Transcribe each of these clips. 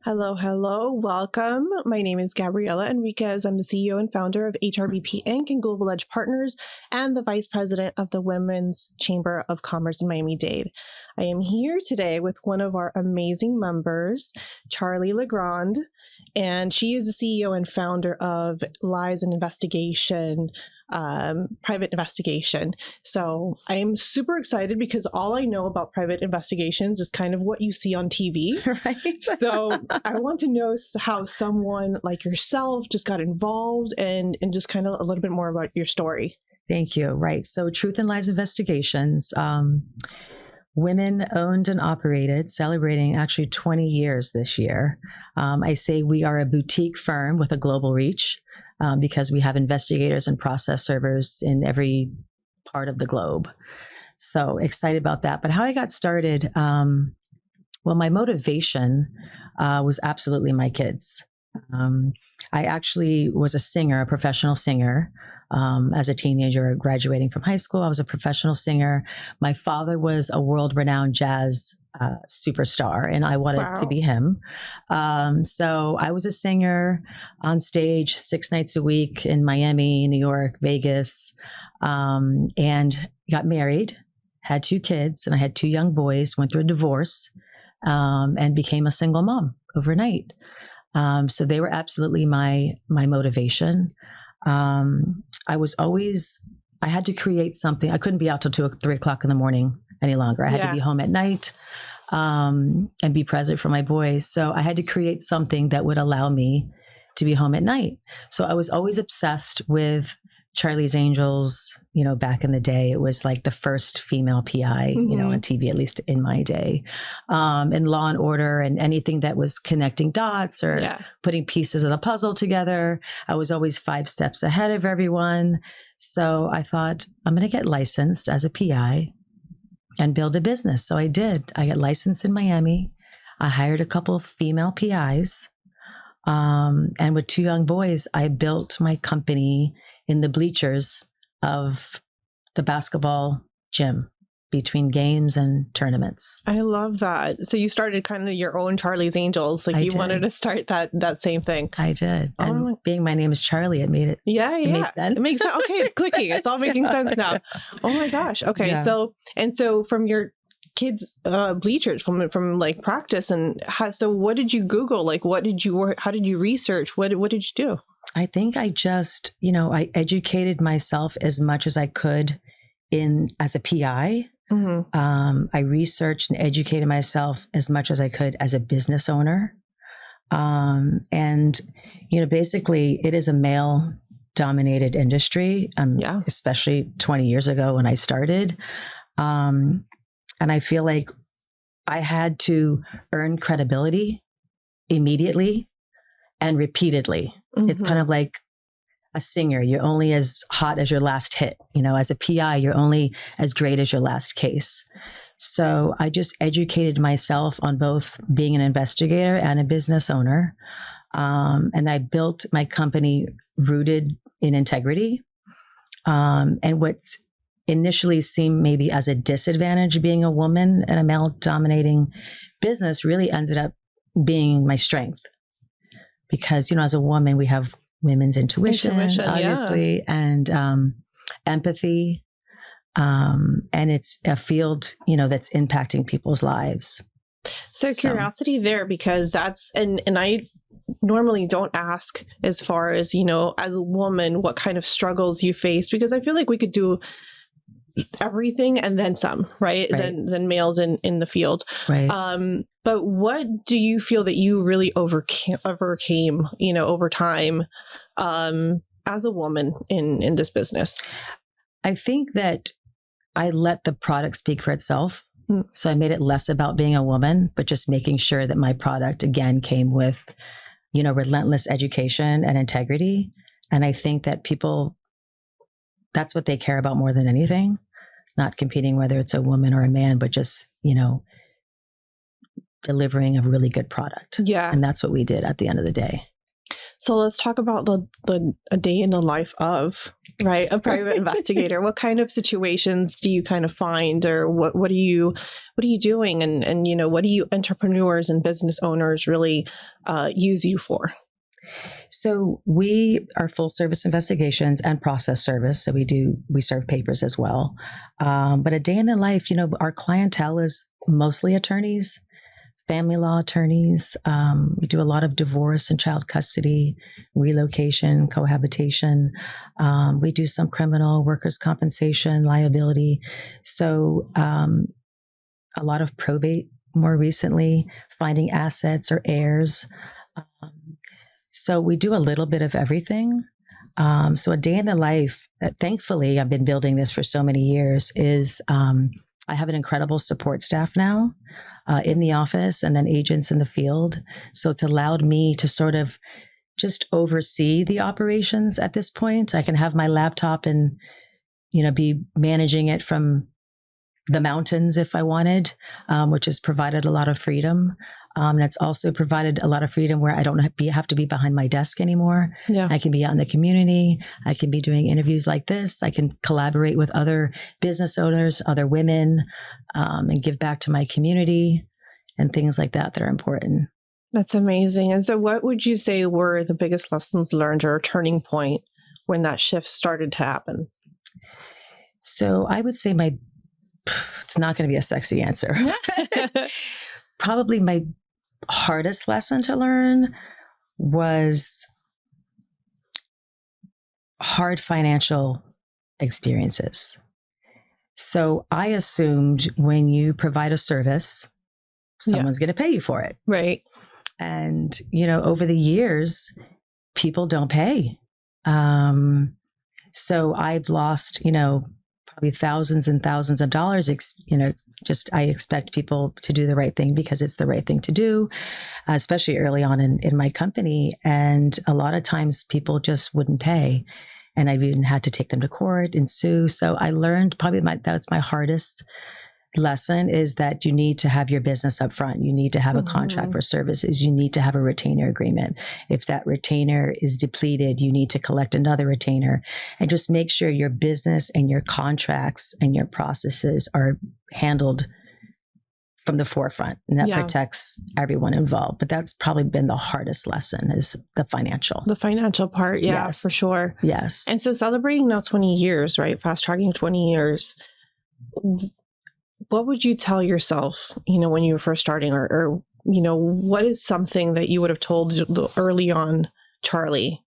Hello, hello. Welcome. My name is Gabriela Enriquez. I'm the CEO and founder of HRBP Inc. and Global Edge Partners and the Vice President of the Women's Chamber of Commerce in Miami-Dade. I am here today with one of our amazing members, Charley LeGrande, and she is the CEO and founder of Lies and Investigation, private investigation. So I am super excited because all I know about private investigations is kind of what you see on TV. Right. So I want to know how someone like yourself just got involved and just kind of a little bit more about your story. Thank you. Right. So Truth and Lies Investigations, women owned and operated, celebrating actually 20 years this year. I say we are a boutique firm with a global reach. Because we have investigators and process servers in every part of the globe. So excited about that. But how I got started, well, my motivation was absolutely my kids. I actually was a singer, a professional singer. As a teenager graduating from high school, I was a professional singer. My father was a world-renowned jazz superstar, and I wanted to be him. So I was a singer on stage 6 nights a week in Miami, New York, Vegas, and got married, had 2 kids, and I had 2 young boys, went through a divorce, and became a single mom overnight. So they were absolutely my motivation. I had to create something. I couldn't be out till 2 or 3 o'clock in the morning any longer. I had to be home at night and be present for my boys. So I had to create something that would allow me to be home at night. So I was always obsessed with Charlie's Angels. You know, back in the day, it was like the first female PI, you know, on TV, at least in my day, and Law and Order and anything that was connecting dots or putting pieces of the puzzle together. I was always 5 steps ahead of everyone. So I thought, I'm going to get licensed as a PI and build a business. So I did. I got licensed in Miami. I hired a couple of female PIs. And with 2 young boys, I built my company in the bleachers of the basketball gym between games and tournaments. I love that. So you started kind of your own Charlie's Angels. Like you wanted to start that same thing. I did. And being my name is Charlie, it made it. It made sense. It makes sense. Okay, it's clicking. It's all making sense now. Oh my gosh. Okay. Yeah. So from your kids' bleachers, from like practice, and so what did you Google? Like how did you research? What did you do? I think I just, I educated myself as much as I could as a PI. I researched and educated myself as much as I could as a business owner. And, basically it is a male dominated industry, especially 20 years ago when I started. And I feel like I had to earn credibility immediately and repeatedly. It's kind of like a singer. You're only as hot as your last hit. As a PI, you're only as great as your last case. So I just educated myself on both being an investigator and a business owner. And I built my company rooted in integrity. And what initially seemed maybe as a disadvantage being a woman in a male dominating business really ended up being my strength. Because, as a woman, we have women's intuition obviously, and empathy. And it's a field, that's impacting people's lives. So curiosity there, because that's, and I normally don't ask as far as, as a woman, what kind of struggles you face, because I feel like we could do everything and then some, right? Than males in the field. Right. But what do you feel that you really overcame, over time, as a woman in this business? I think that I let the product speak for itself. So I made it less about being a woman, but just making sure that my product again came with, relentless education and integrity. And I think that people, that's what they care about more than anything. Not competing whether it's a woman or a man, but just, delivering a really good product. Yeah. And that's what we did at the end of the day. So let's talk about a day in the life of, right, a private investigator. What kind of situations do you kind of find, or what are you doing, and what do you entrepreneurs and business owners really use you for? So we are full service investigations and process service. So we serve papers as well. But a day in the life, our clientele is mostly attorneys, family law attorneys. We do a lot of divorce and child custody, relocation, cohabitation. We do some criminal, workers' compensation, liability. So a lot of probate more recently, finding assets or heirs. So we do a little bit of everything. So a day in the life, thankfully, I've been building this for so many years, is I have an incredible support staff now in the office, and then agents in the field. So it's allowed me to sort of just oversee the operations at this point. I can have my laptop and, be managing it from the mountains if I wanted, which has provided a lot of freedom. And it's also provided a lot of freedom where I don't have to be behind my desk anymore. Yeah. I can be out in the community. I can be doing interviews like this. I can collaborate with other business owners, other women, and give back to my community and things like that are important. That's amazing. And so what would you say were the biggest lessons learned or turning point when that shift started to happen? So I would say it's not going to be a sexy answer. Probably my hardest lesson to learn was hard financial experiences. So I assumed when you provide a service, someone's going to pay you for it. Right. And, over the years, people don't pay. So I've lost, probably thousands and thousands of dollars, I expect people to do the right thing because it's the right thing to do, especially early on in my company. And a lot of times people just wouldn't pay. And I've even had to take them to court and sue. So I learned that's my hardest lesson, is that you need to have your business up front. You need to have a contract for services. You need to have a retainer agreement. If that retainer is depleted, you need to collect another retainer, and just make sure your business and your contracts and your processes are handled from the forefront, and that protects everyone involved. But that's probably been the hardest lesson, is the financial part. Yeah, yes. For sure. Yes. And so celebrating now 20 years, right? Fast tracking 20 years. What would you tell yourself, when you were first starting, or what is something that you would have told early on, Charley,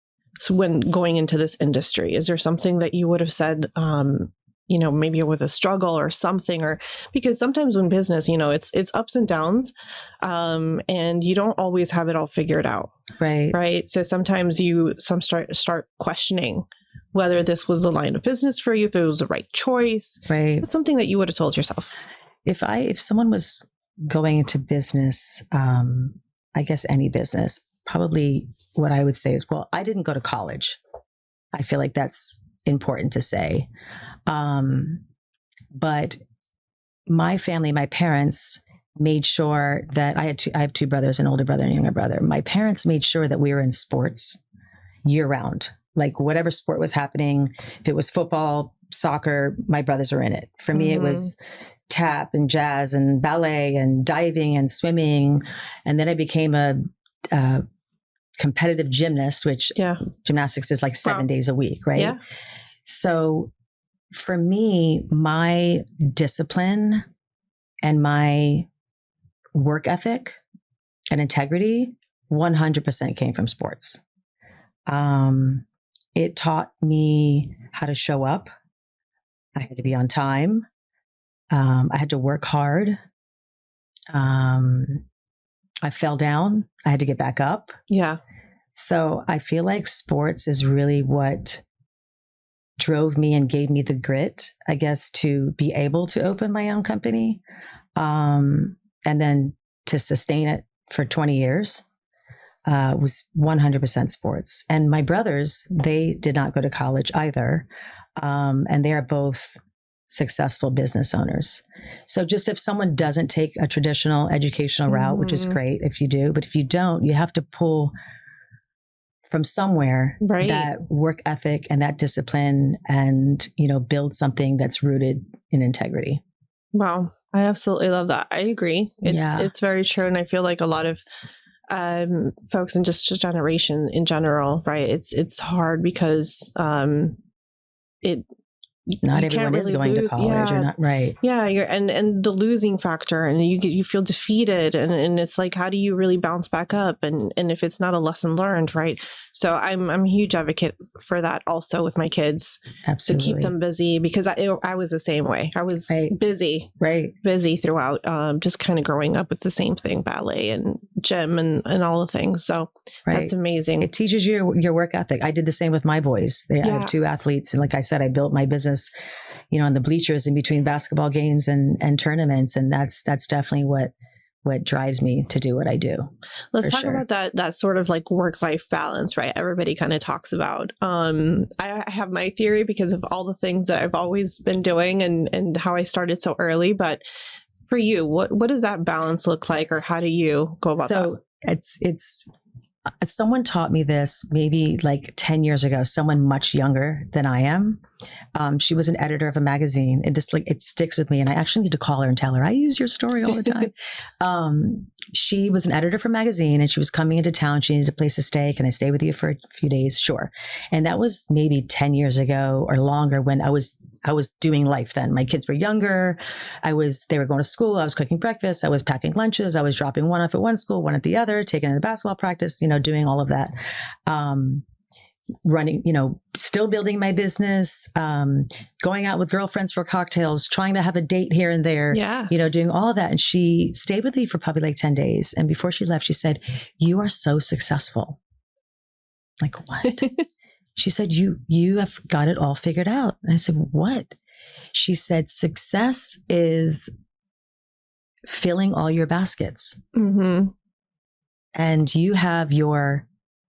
when going into this industry? Is there something that you would have said, maybe with a struggle or something, or because sometimes in business, it's ups and downs, and you don't always have it all figured out. Right. Right. So sometimes you start questioning whether this was the line of business for you, if it was the right choice. Right. It's something that you would have told yourself. If someone was going into business, I guess any business, probably what I would say is, well, I didn't go to college. I feel like that's important to say. But my family, my parents made sure that I have two brothers, an older brother and a younger brother. My parents made sure that we were in sports year round. Like whatever sport was happening, if it was football, soccer, my brothers were in it. For me, it was tap and jazz and ballet and diving and swimming. And then I became a competitive gymnast, which gymnastics is like 7 days a week, right? Yeah. So for me, my discipline and my work ethic and integrity 100% came from sports. It taught me how to show up. I had to be on time. I had to work hard. I fell down. I had to get back up. Yeah. So I feel like sports is really what drove me and gave me the grit, I guess, to be able to open my own company, and then to sustain it for 20 years. Was 100% sports. And my brothers, they did not go to college either. And they are both successful business owners. So just if someone doesn't take a traditional educational route, which is great if you do, but if you don't, you have to pull from somewhere, Right. that work ethic and that discipline, and, build something that's rooted in integrity. Wow. I absolutely love that. I agree. It's very true. And I feel like a lot of folks in just generation in general, right? It's hard because not you everyone can't really is going lose. to college, or not, right? Yeah, and the losing factor, and you feel defeated, and it's like, how do you really bounce back up? And if it's not a lesson learned, right? So I'm a huge advocate for that also with my kids. Absolutely. To keep them busy, because I was the same way. I was busy throughout, just kind of growing up with the same thing, ballet and gym and all the things. So that's amazing. It teaches you your work ethic. I did the same with my boys. I have 2 athletes, and like I said, I built my business, on the bleachers in between basketball games and tournaments, and that's definitely what drives me to do what I do. Let's talk about that sort of like work-life balance, right? Everybody kind of talks about. I have my theory because of all the things that I've always been doing and how I started so early. But for you, what does that balance look like, or how do you go about that? It's someone taught me this maybe like 10 years ago, someone much younger than I am. She was an editor of a magazine, and it sticks with me. And I actually need to call her and tell her, I use your story all the time. She was an editor for a magazine, and she was coming into town. She needed a place to stay. Can I stay with you for a few days? Sure. And that was maybe 10 years ago or longer, when I was doing life then. My kids were younger. They were going to school. I was cooking breakfast. I was packing lunches. I was dropping one off at one school, one at the other, taking them to basketball practice, doing all of that. Running, still building my business, going out with girlfriends for cocktails, trying to have a date here and there, doing all of that. And she stayed with me for probably like 10 days. And before she left, she said, "You are so successful." Like, what? She said, you have got it all figured out. And I said, what? She said, success is filling all your baskets. Mm-hmm. And you have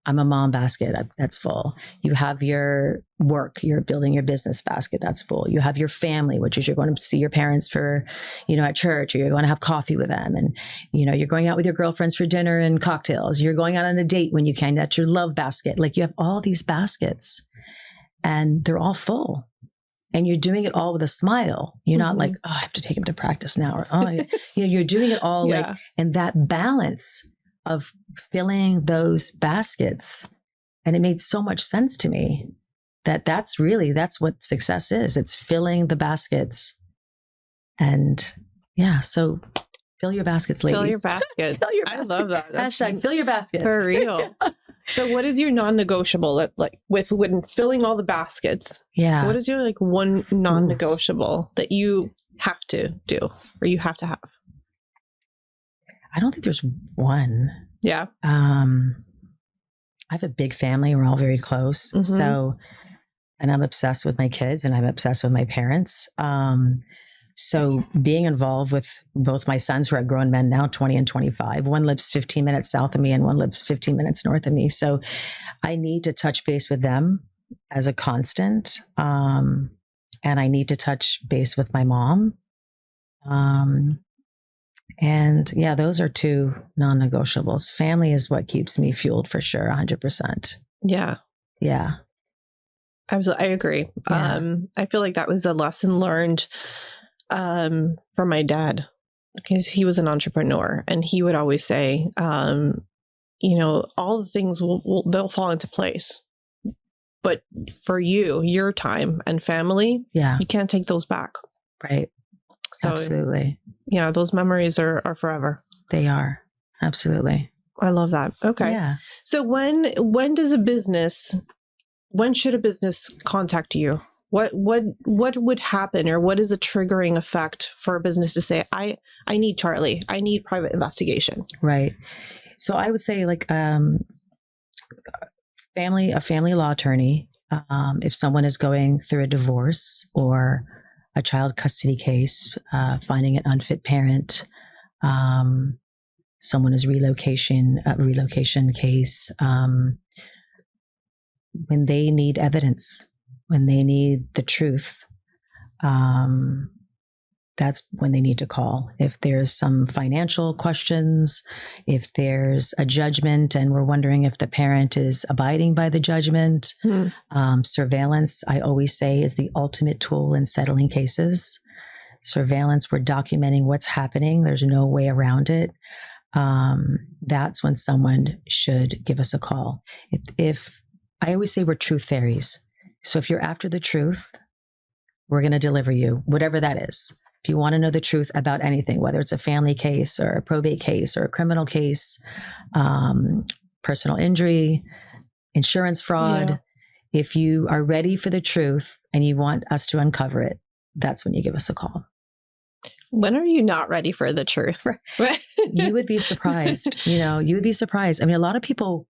I'm a mom basket, that's full. You have your work, you're building your business basket, that's full. You have your family, which is you're going to see your parents for, at church, or you're going to have coffee with them. And, you're going out with your girlfriends for dinner and cocktails. You're going out on a date when you can. That's your love basket. Like, you have all these baskets, and they're all full. And you're doing it all with a smile. You're not like, oh, I have to take him to practice now. Or, oh, you're doing it all and that balance of filling those baskets. And it made so much sense to me that's what success is. It's filling the baskets. And so fill your baskets, ladies. Fill your baskets. Fill your baskets. I love that. Hashtag fill your baskets. For real. So what is your non-negotiable when filling all the baskets? Yeah. What is your one non-negotiable that you have to do, or you have to have? I don't think there's one. Yeah. I have a big family. We're all very close. Mm-hmm. So, and I'm obsessed with my kids, and I'm obsessed with my parents. So being involved with both my sons, who are grown men now, 20 and 25, one lives 15 minutes south of me and one lives 15 minutes north of me. So I need to touch base with them as a constant. And I need to touch base with my mom. And those are 2 non-negotiables. Family is what keeps me fueled, for sure. 100%. Yeah. Yeah. Absolutely. I agree. Yeah. I feel like that was a lesson learned from my dad, because he was an entrepreneur, and he would always say, all the things they'll fall into place. But for you, your time and family, you can't take those back. Right. So, absolutely. Yeah, those memories are forever. They are. Absolutely. I love that. Okay. Yeah. So when should a business contact you? What would happen, or what is a triggering effect for a business to say, I need Charley, I need private investigation? Right. So I would say a family law attorney, if someone is going through a divorce or a child custody case, finding an unfit parent, someone is relocation case, when they need evidence, when they need the truth, that's when they need to call. If there's some financial questions, if there's a judgment and we're wondering if the parent is abiding by the judgment, surveillance, I always say, is the ultimate tool in settling cases. Surveillance, we're documenting what's happening. There's no way around it. That's when someone should give us a call. If I always say we're truth fairies. So if you're after the truth, we're going to deliver you, whatever that is. If you want to know the truth about anything, whether it's a family case or a probate case or a criminal case, personal injury, insurance fraud, if you are ready for the truth and you want us to uncover it, that's when you give us a call. When are you not ready for the truth? You would be surprised. You would be surprised. I mean, a lot of people,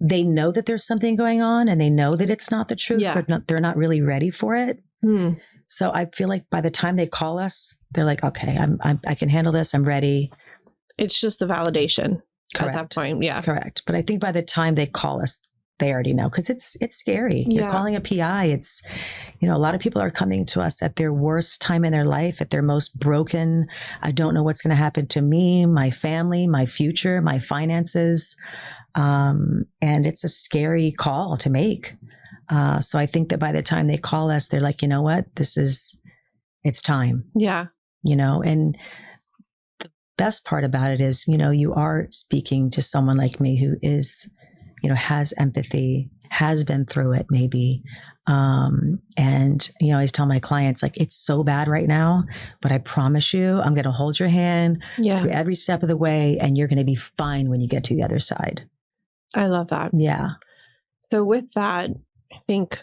they know that there's something going on and they know that it's not the truth, but they're not really ready for it. So I feel like by the time they call us, they're like, okay, I can handle this. I'm ready. It's just the validation at that point. Yeah. Correct. But I think by the time they call us, they already know, because it's scary. You're calling a PI. It's, a lot of people are coming to us at their worst time in their life, at their most broken. I don't know what's going to happen to me, my family, my future, my finances. And it's a scary call to make. So I think that by the time they call us, they're like, you know what, it's time. Yeah. And the best part about it is, you are speaking to someone like me who is, has empathy, has been through it maybe. And, I always tell my clients, like, it's so bad right now, but I promise you, I'm going to hold your hand through every step of the way, and you're going to be fine when you get to the other side. I love that. Yeah. So with that, I think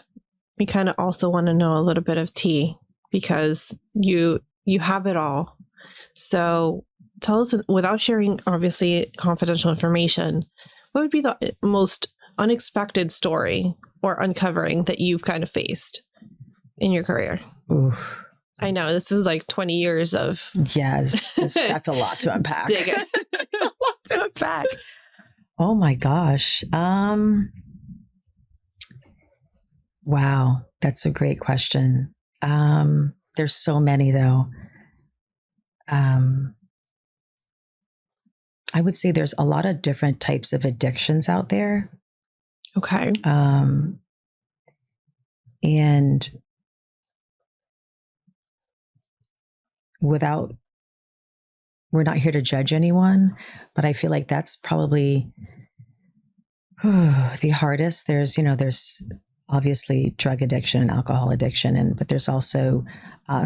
we kind of also want to know a little bit of tea, because you have it all. So tell us, without sharing obviously confidential information, what would be the most unexpected story or uncovering that you've kind of faced in your career? Oof. I know this is like 20 years of... Yeah, that's a lot to unpack. It's a lot to unpack. Oh my gosh. Wow, that's a great question. There's so many though. I would say there's a lot of different types of addictions out there. Okay. And we're not here to judge anyone, but I feel like that's probably the hardest. There's obviously drug addiction and alcohol addiction, but there's also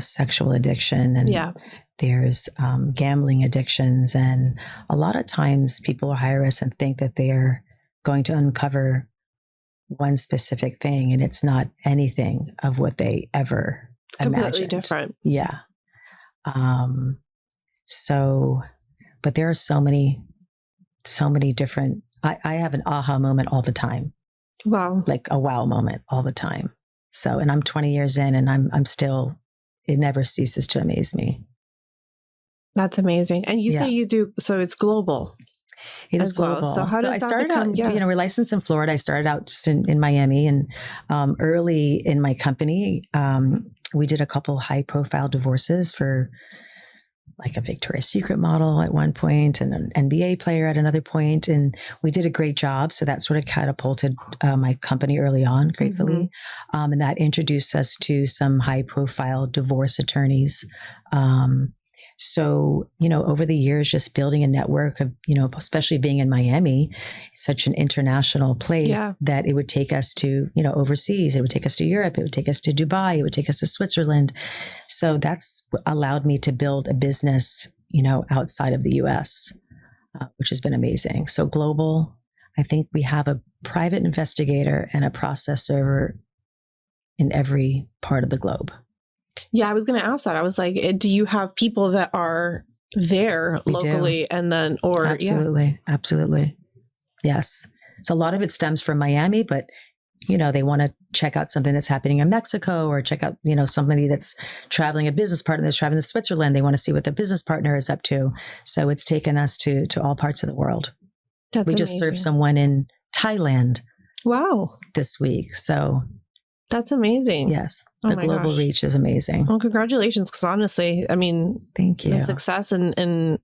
sexual addiction, and there's gambling addictions. And a lot of times people hire us and think that they're going to uncover one specific thing, and it's not anything of what they ever imagined. Completely different. Yeah. But there are so many different, I have an aha moment all the time. Wow. Like a wow moment all the time. So, and I'm 20 years in, and I'm still, it never ceases to amaze me. That's amazing. And you say you do, so it's global. It is global. Well. So how does I that started become, out, we're licensed in Florida. I started out just in Miami, and early in my company, we did a couple high profile divorces for like a Victoria's Secret model at one point and an NBA player at another point. And we did a great job. So that sort of catapulted my company early on, gratefully. Mm-hmm. And that introduced us to some high profile divorce attorneys. So, over the years, just building a network of, especially being in Miami, it's such an international place that it would take us to, overseas. It would take us to Europe. It would take us to Dubai. It would take us to Switzerland. So that's allowed me to build a business, outside of the US, which has been amazing. So global, I think we have a private investigator and a process server in every part of the globe. Yeah, I was going to ask that. I was like, do you have people that are there locally and then, or Absolutely. Yes. So a lot of it stems from Miami, but they want to check out something that's happening in Mexico, or check out, somebody that's traveling, a business partner that's traveling to Switzerland. They want to see what the business partner is up to. So it's taken us to all parts of the world. That's we amazing. just served someone in Thailand. Wow. This week. So That's amazing. Yes. Oh The my global gosh. reach is amazing. Well, congratulations. Because honestly, I mean, Thank you. the success and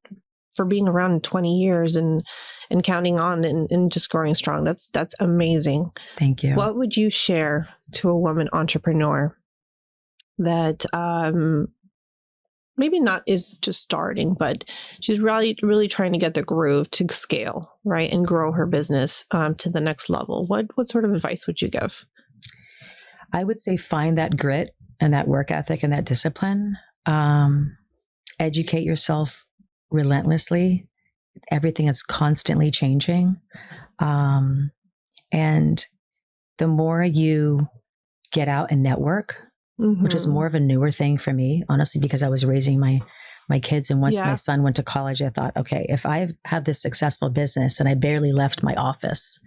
for being around 20 years and counting on and just growing strong. That's amazing. Thank you. What would you share to a woman entrepreneur that maybe not is just starting, but she's really trying to get the groove to scale, right, and grow her business to the next level? What sort of advice would you give? I would say find that grit and that work ethic and that discipline. Educate yourself relentlessly. Everything is constantly changing. And the more you get out and network, which is more of a newer thing for me, honestly, because I was raising my kids. And once my son went to college, I thought, okay, if I have this successful business and I barely left my office,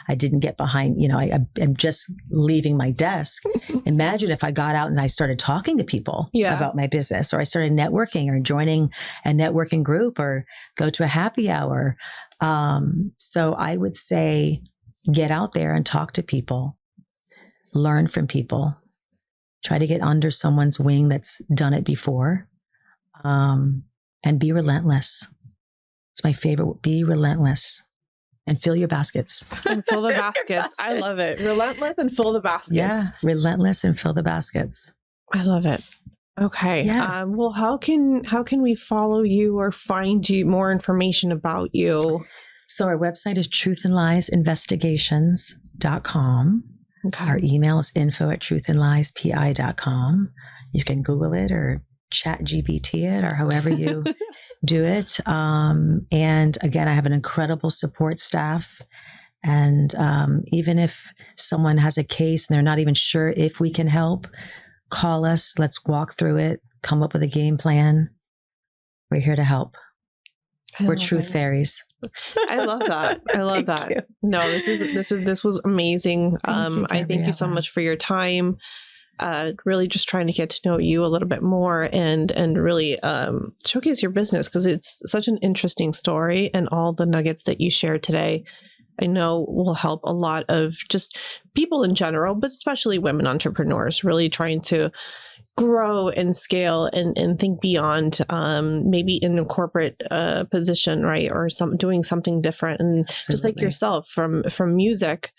I didn't get behind, I'm just leaving my desk. Imagine if I got out and I started talking to people about my business, or I started networking or joining a networking group or go to a happy hour. So I would say get out there and talk to people, learn from people, try to get under someone's wing that's done it before, and be relentless. It's my favorite. Be relentless. And fill your baskets. And fill the baskets. I love it. Relentless and fill the baskets. Yeah, relentless and fill the baskets. I love it. Okay. Yes. Well, how can we follow you or find you more information about you? So our website is truthandliesinvestigations.com. Okay. Our email is info@truthandliespi.com. You can Google it or ChatGPT it or however you do it. And again, I have an incredible support staff. And even if someone has a case and they're not even sure if we can help, call us. Let's walk through it, come up with a game plan. We're here to help. We're truth fairies. I love that. I love that. You. No, this was amazing. I thank you so much for your time. Really just trying to get to know you a little bit more and really showcase your business, because it's such an interesting story, and all the nuggets that you shared today, I know will help a lot of just people in general, but especially women entrepreneurs really trying to grow and scale and think beyond maybe in a corporate position, right? Or doing something different. And Absolutely. just like yourself, from music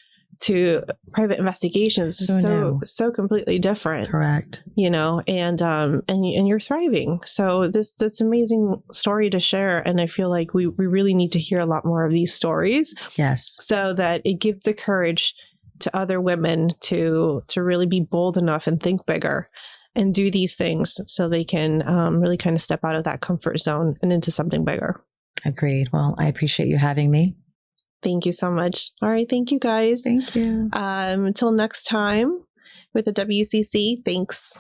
to private investigations, so completely different. Correct. And you're thriving. So that's amazing story to share. And I feel like we really need to hear a lot more of these stories. Yes. So that it gives the courage to other women to really be bold enough and think bigger and do these things, so they can really kind of step out of that comfort zone and into something bigger. Agreed. Well, I appreciate you having me. Thank you so much. All right. Thank you, guys. Thank you. Until next time with the WCC. Thanks.